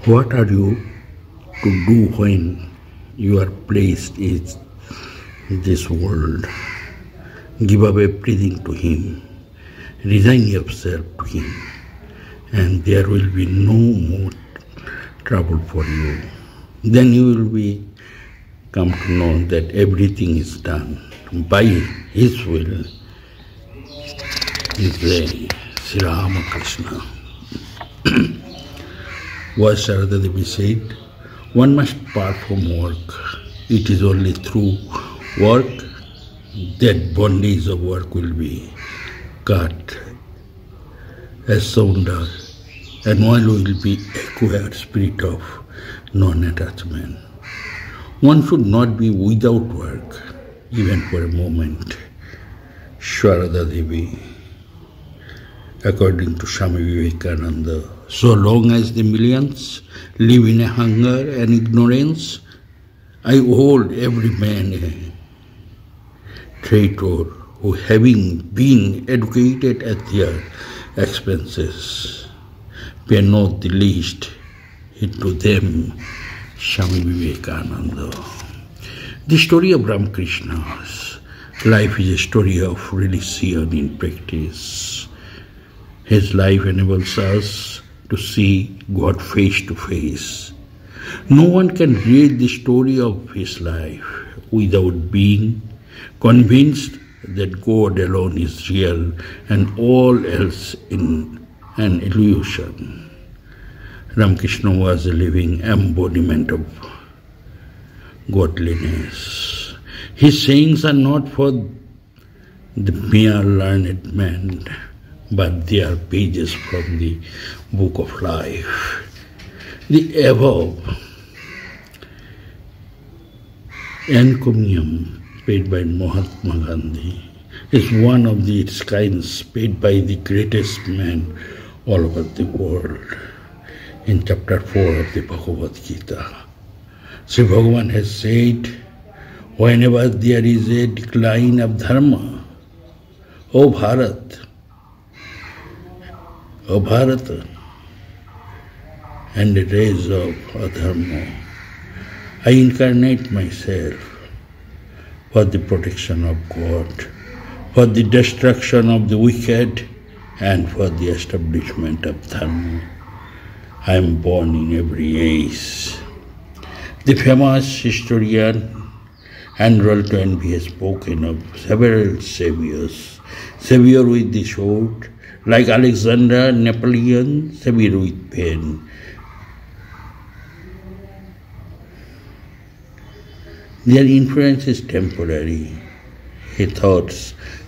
What are you to do when you are placed in this world? Give up everything to Him. Resign yourself to Him. And there will be no more trouble for you. Then you will be come to know that everything is done by His will. His way, Sri Ramakrishna. Was Sharada Devi said, one must perform work. It is only through work that bondage of work will be cut asunder, and one will be acquired spirit of non-attachment. One should not be without work, even for a moment. Sharada Devi, according to Swami Vivekananda, so long as the millions live in a hunger and ignorance, I hold every man a traitor who, having been educated at their expenses, pay not the least heed to them. Swami Vivekananda. The story of Ramakrishna's life is a story of religion in practice. His life enables us to see God face to face. No one can read the story of his life without being convinced that God alone is real and all else in an illusion. Ramakrishna was a living embodiment of godliness. His sayings are not for the mere learned man, but they are pages from the book of life. The above encomium paid by Mahatma Gandhi is one of its kinds paid by the greatest man all over the world. In chapter 4 of the Bhagavad Gita, Sri Bhagavan has said, whenever there is a decline of dharma, O Bharata, and the rays of adharma, I incarnate myself for the protection of God, for the destruction of the wicked, and for the establishment of dharma. I am born in every age. The famous historian Andrew Toynbee has spoken of several saviors. Savior with the sword, like Alexander, Napoleon, savior with pen. Their influence is temporary. He thought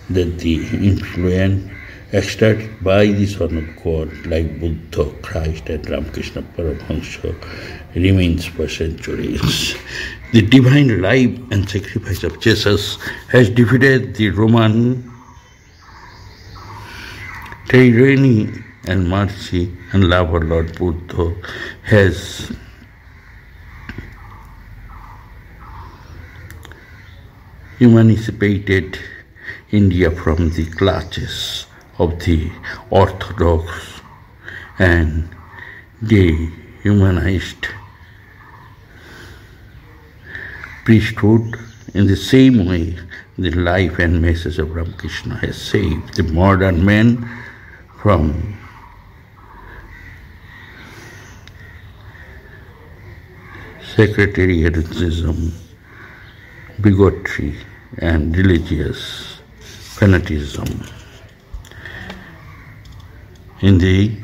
that the influence exerted by the Son of God, like Buddha, Christ, and Ramakrishna Paramahansa, remains for centuries. The divine life and sacrifice of Jesus has defeated the Roman tyranny, and mercy and love of Lord Buddha has emancipated India from the clutches of the orthodox and dehumanized priesthood. In the same way, the life and message of Ramakrishna has saved the modern man from sectarianism, bigotry, and religious fanaticism. In the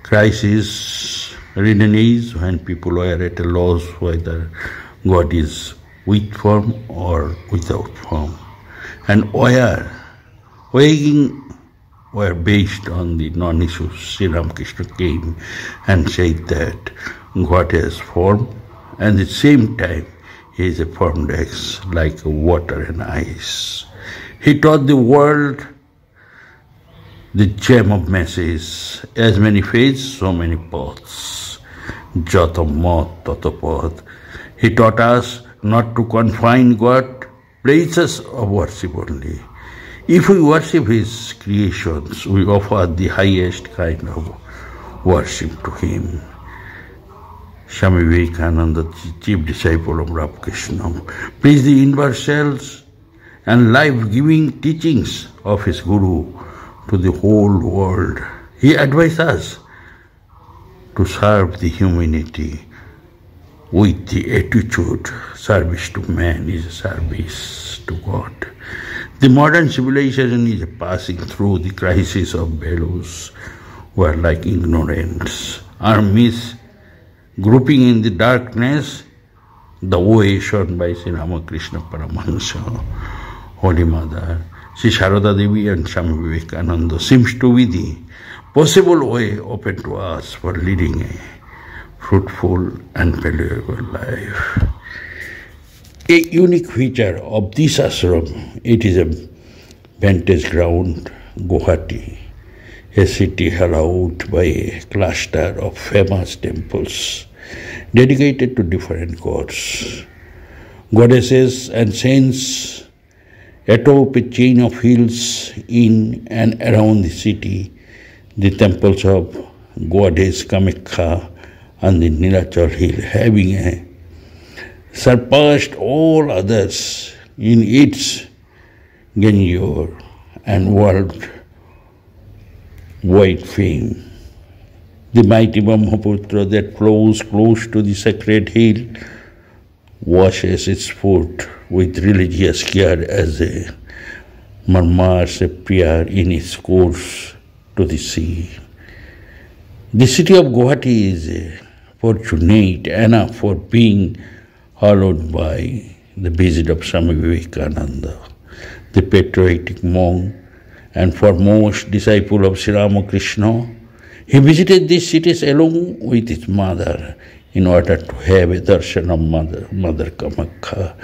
crisis-ridden age, when people were at a loss whether God is with form or without form, and weighing were based on the non-issues, Sri Ramakrishna came and said that God has form, and at the same time He is a formed X like water and ice. He taught the world the gem of message, as many faiths, so many paths. Jata mat tata path. He taught us not to confine God places of worship only. If we worship His creations, we offer the highest kind of worship to Him. Swami Vivekananda, chief disciple of Ramakrishna, preached the universal and life-giving teachings of his Guru to the whole world. He advised us to serve the humanity with the attitude service to man is a service to God. The modern civilization is passing through the crisis of values who are like ignorance, armies grouping in the darkness, the way shown by Sri Ramakrishna Paramahansa, Holy Mother, Sri Sharada Devi and Swami Vivekananda seems to be the possible way open to us for leading a fruitful and valuable life. A unique feature of this ashram, it is a vantage ground, Guwahati, a city hallowed by a cluster of famous temples dedicated to different gods, goddesses and saints atop a chain of hills in and around the city. The temples of goddess Kamakhya and the Nilachal hill having surpassed all others in its grandeur and worldwide fame. The mighty Brahmaputra that flows close to the sacred hill washes its foot with religious care as the murmurs appear in its course to the sea. The city of Guwahati is fortunate enough for being hallowed by the visit of Swami Vivekananda, the patriotic monk and foremost disciple of Sri Ramakrishna. He visited these cities along with his mother in order to have a darshan of Mother Kamakhya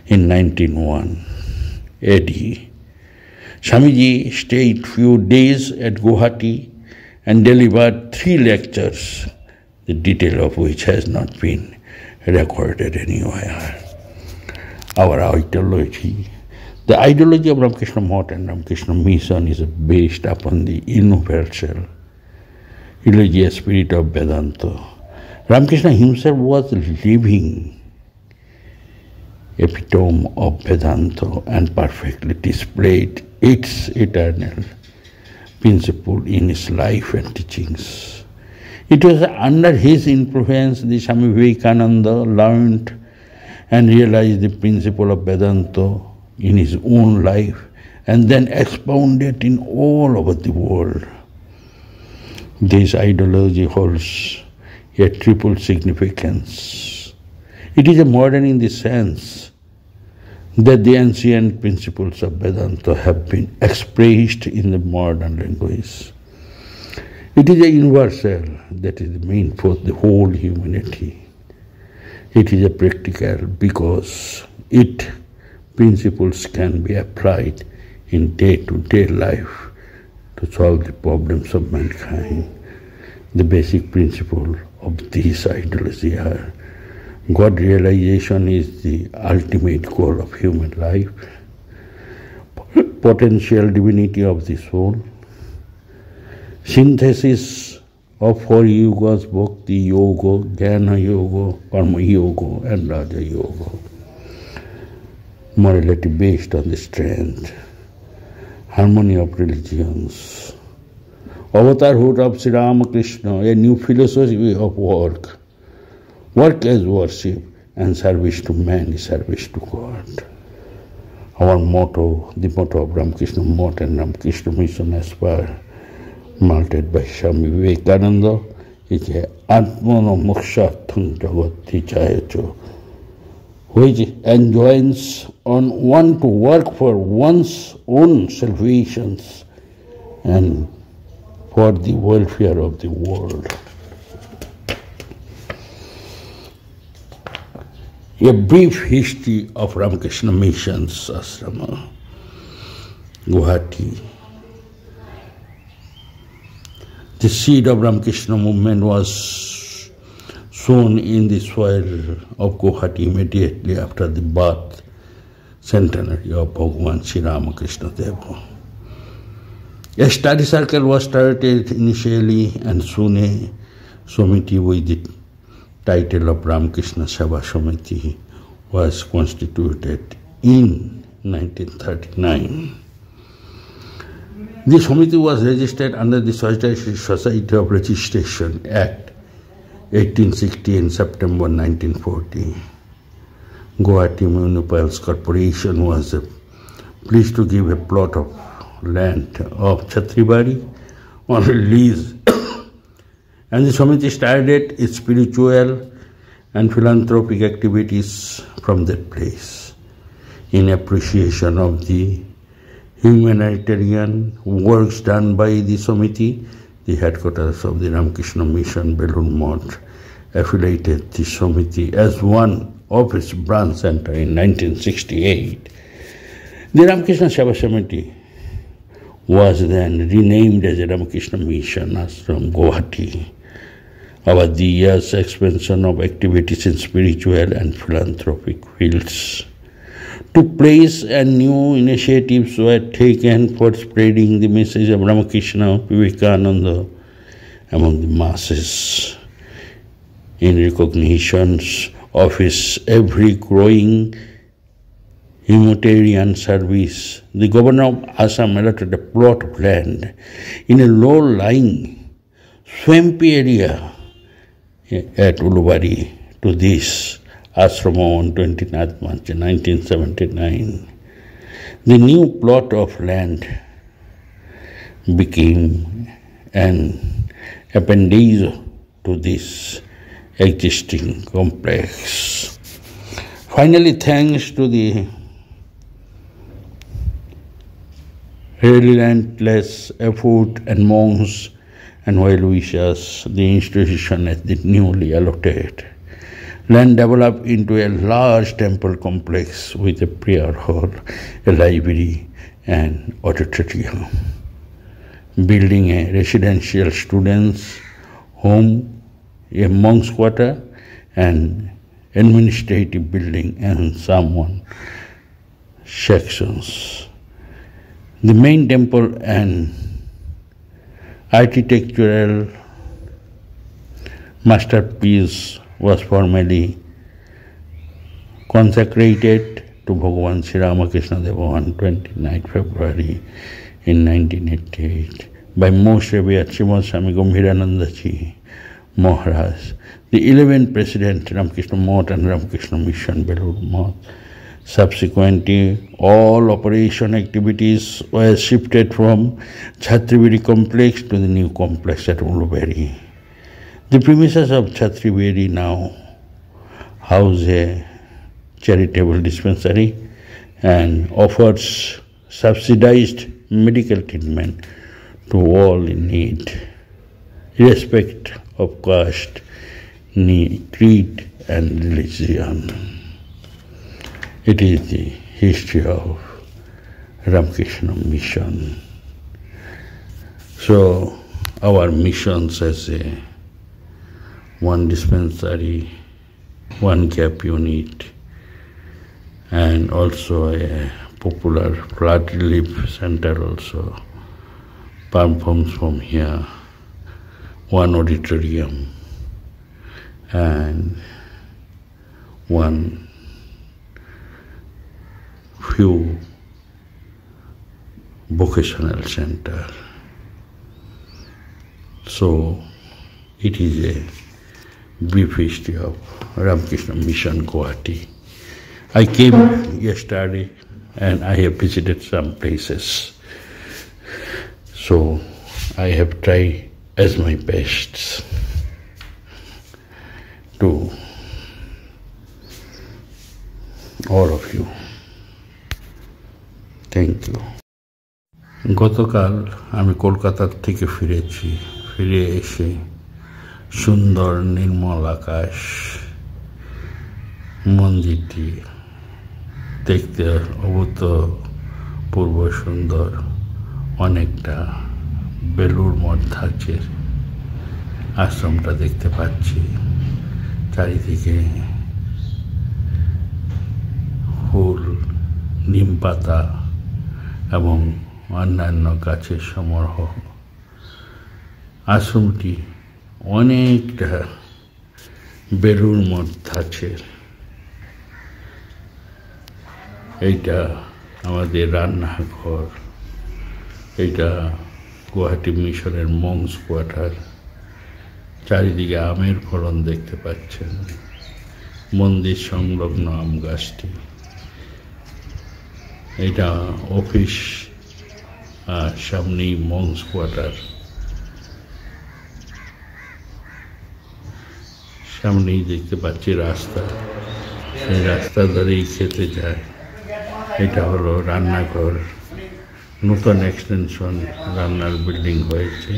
in 1901 AD. Swamiji stayed few days at Guwahati and delivered 3 lectures, the detail of which has not been recorded anywhere. Our ideology, the ideology of Ramakrishna Math and Ramakrishna Mission is based upon the universal religious spirit of Vedanta. Ramakrishna himself was living epitome of Vedanta and perfectly displayed its eternal principle in his life and teachings. It was under his influence that Swami Vivekananda learned and realized the principle of Vedanta in his own life and then expounded in all over the world. This ideology holds a triple significance. It is a modern in the sense that the ancient principles of Vedanta have been expressed in the modern language. It is a universal, that is the main for the whole humanity. It is a practical because its principles can be applied in day-to-day life to solve the problems of mankind. The basic principle of this ideology are God realization is the ultimate goal of human life, potential divinity of the soul, synthesis of 4 yogas, Bhakti Yoga, Jnana Yoga, Karma Yoga and Raja Yoga, morality based on the strength, harmony of religions, avatarhood of Sri Ramakrishna, a new philosophy of work as worship, and service to man is service to God. Our motto, the motto of Ramakrishna Math and Ramakrishna Mission as per marked by Swami Vivekananda is Atmano Mokshatham Jagati Chayacho, which enjoins on one to work for one's own salvation and for the welfare of the world. A brief history of Ramakrishna Mission's ashrama, Guwahati. The seed of Ramakrishna movement was sown in the soil of Guwahati immediately after the birth centenary of Bhagavan Sri Ramakrishna Deva. A study circle was started initially and soon a committee with the title of Ramakrishna Seva Samiti was constituted in 1939. The Samiti was registered under the Society of Registration Act 1860 in September 1940. Guwahati Municipal Corporation was pleased to give a plot of land of Chhatribari on lease, and the Samiti started its spiritual and philanthropic activities from that place in appreciation of the humanitarian works done by the Samiti. The headquarters of the Ramakrishna Mission, Belur Math, affiliated the Samiti as one of its branch center in 1968. The Ramakrishna Seva Samiti was then renamed as the Ramakrishna Mission Ashram, Guwahati. Over the years, expansion of activities in spiritual and philanthropic fields took place, and new initiatives were taken for spreading the message of Ramakrishna Vivekananda among the masses. In recognition of his ever-growing humanitarian service, the governor of Assam allotted a plot of land in a low-lying, swampy area at Ulubari to this ashram on 29th March 1979. The new plot of land became an appendage to this existing complex. Finally, thanks to the relentless effort and monks and well-wishers, the institution at the newly allotted land developed into a large temple complex with a prayer hall, a library, and auditorium, building a residential students' home, a monks' quarter, and administrative building, and some sections. The main temple and architectural masterpiece was formally consecrated to Bhagavan Sri Ramakrishna Deva on 29 February in 1988 by Most Revered Srimad Swami Gambhirananda Ji Maharaj, the 11th President Ramakrishna Math and Ramakrishna Mission Belur Math. Subsequently, all operation activities were shifted from Chhatribari complex to the new complex at Ulubari. The premises of Chhatribari now house a charitable dispensary and offers subsidized medical treatment to all in need, irrespective of caste, creed, and religion. It is the history of Ramakrishna Mission. So, our missions as a one dispensary, one gap unit, and also a popular flood relief center also performs from here, one auditorium, and one few vocational center. So it is a brief history of Ramakrishna Mission Guwahati. I came yesterday and I have visited some places. So I have tried as my best to all of you. Thank you. গতকাল আমি কলকাতার থেকে ফিরেছি। ফিরে এসে সুন্দর নির্মল আকাশ, মন্দিরটি দেখতে অভূতপূর্ব সুন্দর, অনেকটা বেলুড় মঠ ধাঁচের আশ্রমটা দেখতে পাচ্ছি। চারিদিকে ফুল, নিম পাতা এবং অন্যান্য গাছের সমারোহ। আশ্রমটি অনেকটা বেলুড় মঠ ধাঁচের। এইটা আমাদের রান্নাঘর, এইটা গুয়াহাটি মিশনের মংস কোয়ার্টার। চারিদিকে আমের ফলন দেখতে পাচ্ছেন, মন্দির সংলগ্ন আম গাছটি। এটা অফিস, সামনেই মংস কোয়ার্টার, সামনেই দেখতে পাচ্ছি রাস্তা, সেই রাস্তা ধরেই খেতে যায়। এটা হলো রান্নাঘর, নতুন এক্সটেনশন রান্নার বিল্ডিং হয়েছে।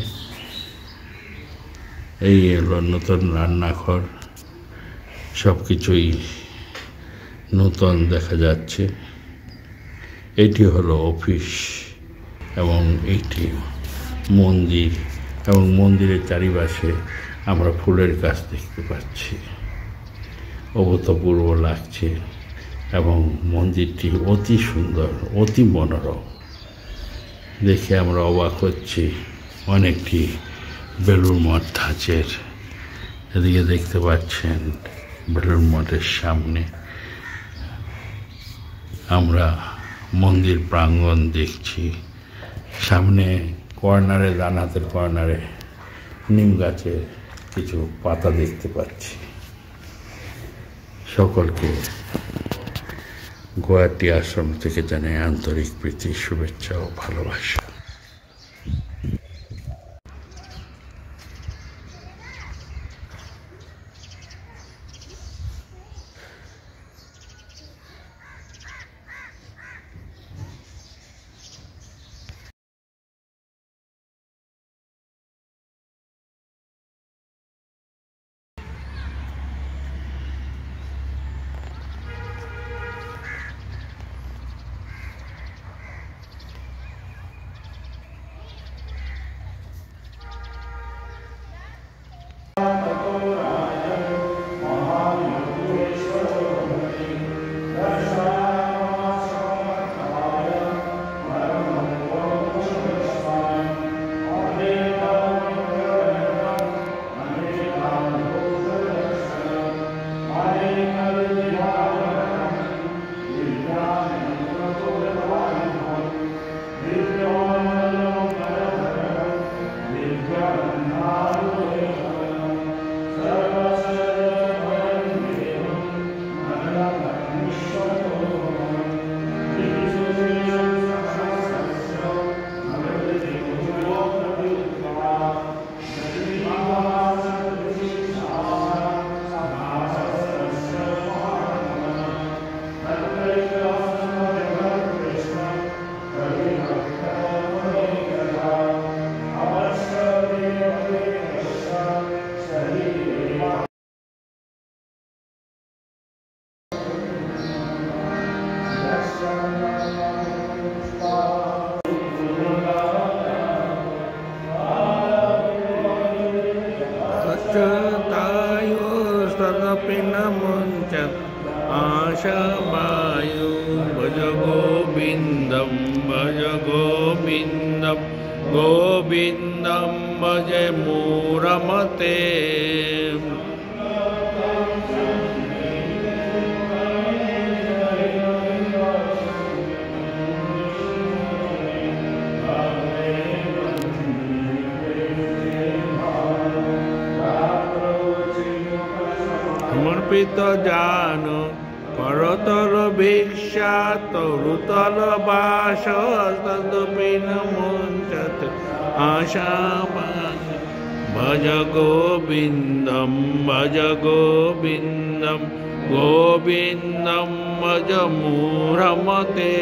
এই হলো নতুন রান্নাঘর, সব কিছুই নতুন দেখা যাচ্ছে। এটি হলো অফিস এবং এইটি মন্দির, এবং মন্দিরের চারিপাশে আমরা ফুলের গাছ দেখতে পাচ্ছি। অভূতপূর্ব লাগছে এবং মন্দিরটি অতি সুন্দর, অতি মনোরম। দেখে আমরা অবাক হচ্ছি। অনেকটি বেলুড় মঠ ধাঁচের, এদিকে দেখতে পাচ্ছেন বেলুড় মঠের সামনে আমরা মন্দির প্রাঙ্গণ দেখছি। সামনে কর্নারে, ডান হাতের কর্নারে নিম গাছের কিছু পাতা দেখতে পাচ্ছি। সকলকে গুয়াহাটি আশ্রম থেকে জানাই আন্তরিক প্রীতি, শুভেচ্ছা ও ভালোবাসা। आशावायु भज गोविन्दं भज गोविन्दं गोविन्दं भज मूरमते समर्पित जान करतल भिक्षा तरुतल बास तदपिन मुंचत आशा भज गोविन्दं भज गोविन्दं गोविन्दं भज मूढमते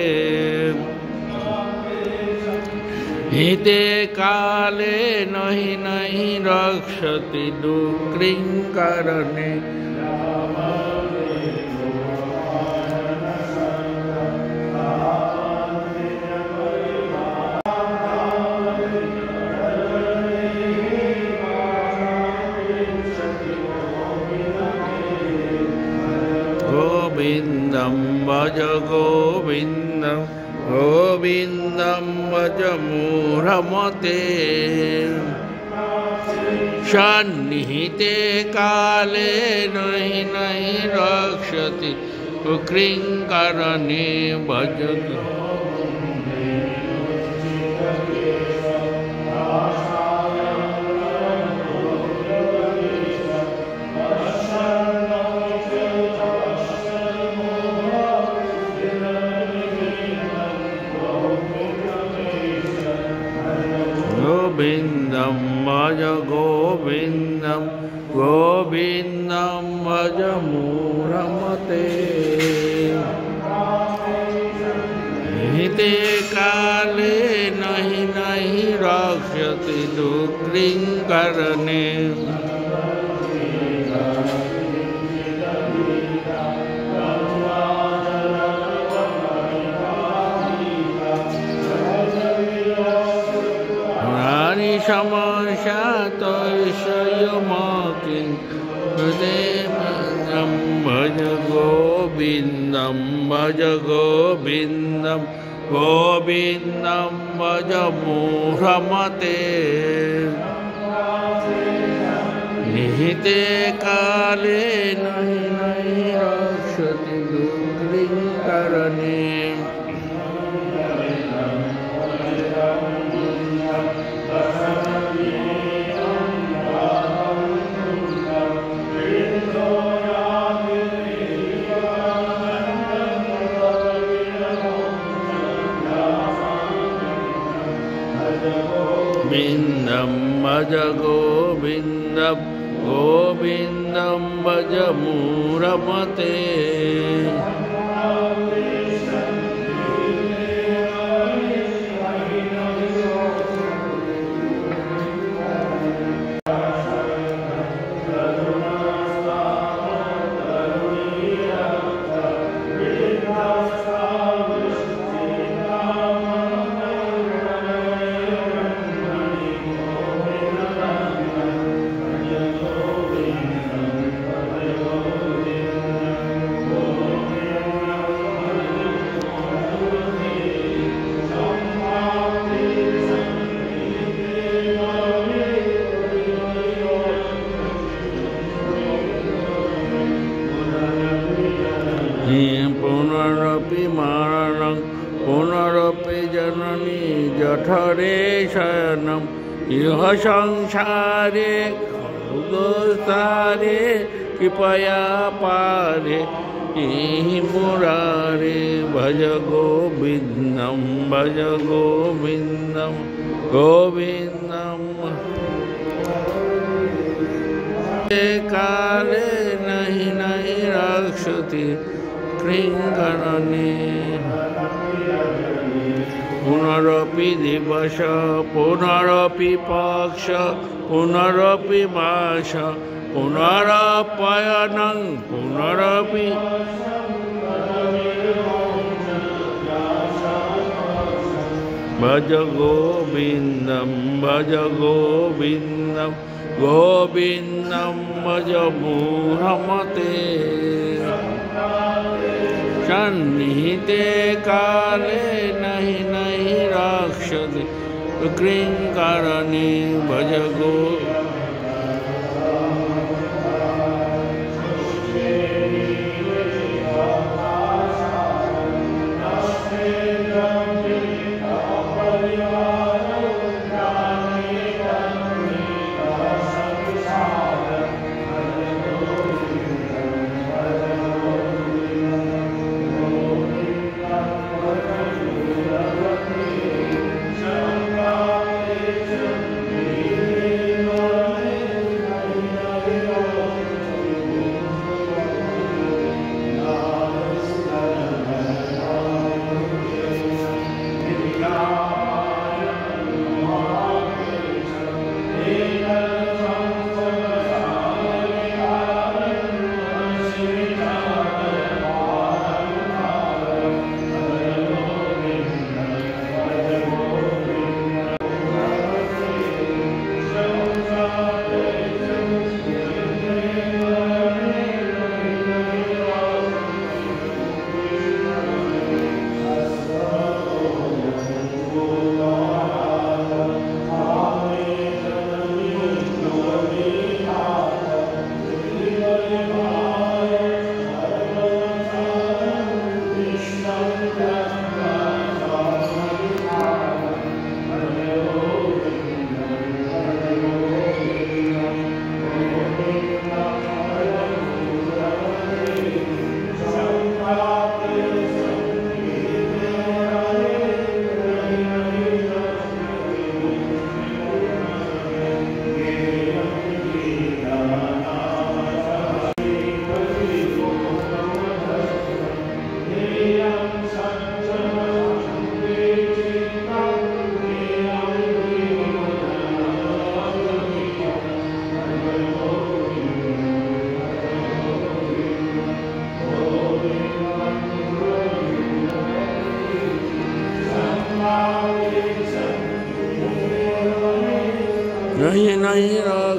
हिते काले नहि नहि रक्षति दुःखिंकरणे गोविन्दं भज गोविन्दं गोविन्दं भज मूढमते सन्निहिते काले नहि नहि रक्षति कृङ्करणे भजतु गोविन्दं भज गोविन्दं गोविन्दं भज मूढमते निहिते काले नहि नहि रक्षति दुष्कृङ्करणे समस्यातैषयमकिं हृदयं भज गोविन्दं भज गोविन्दं गोविन्दं भज मूढमते निहिते काले नहि नहि रक्षति दुष्कृङ्करणे गोविन्दं भज गोविन्दं गोविन्दं भज मूढमते पुनरपि मरणं पुनरपि जननी जठरे शयनं इह संसारे खलुदोषारे कृपया पारे इहि मुरारे भज गोविन्दं भज गोविन्दं गोविन्दं काले नहि नहि रक्षति कृङ्करणे पुनरपि दिवस पुनरपि पक्ष पुनरपि मास पुनरपयनं पुनरपि भज गोविन्दं भज गोविन्दं गोविन्दं भज मूढमते सन्निहिते काले नहि नहि रक्षति कृङ्करणे भज गो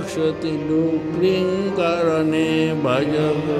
रक्षति डुक्रिं करणे भज गो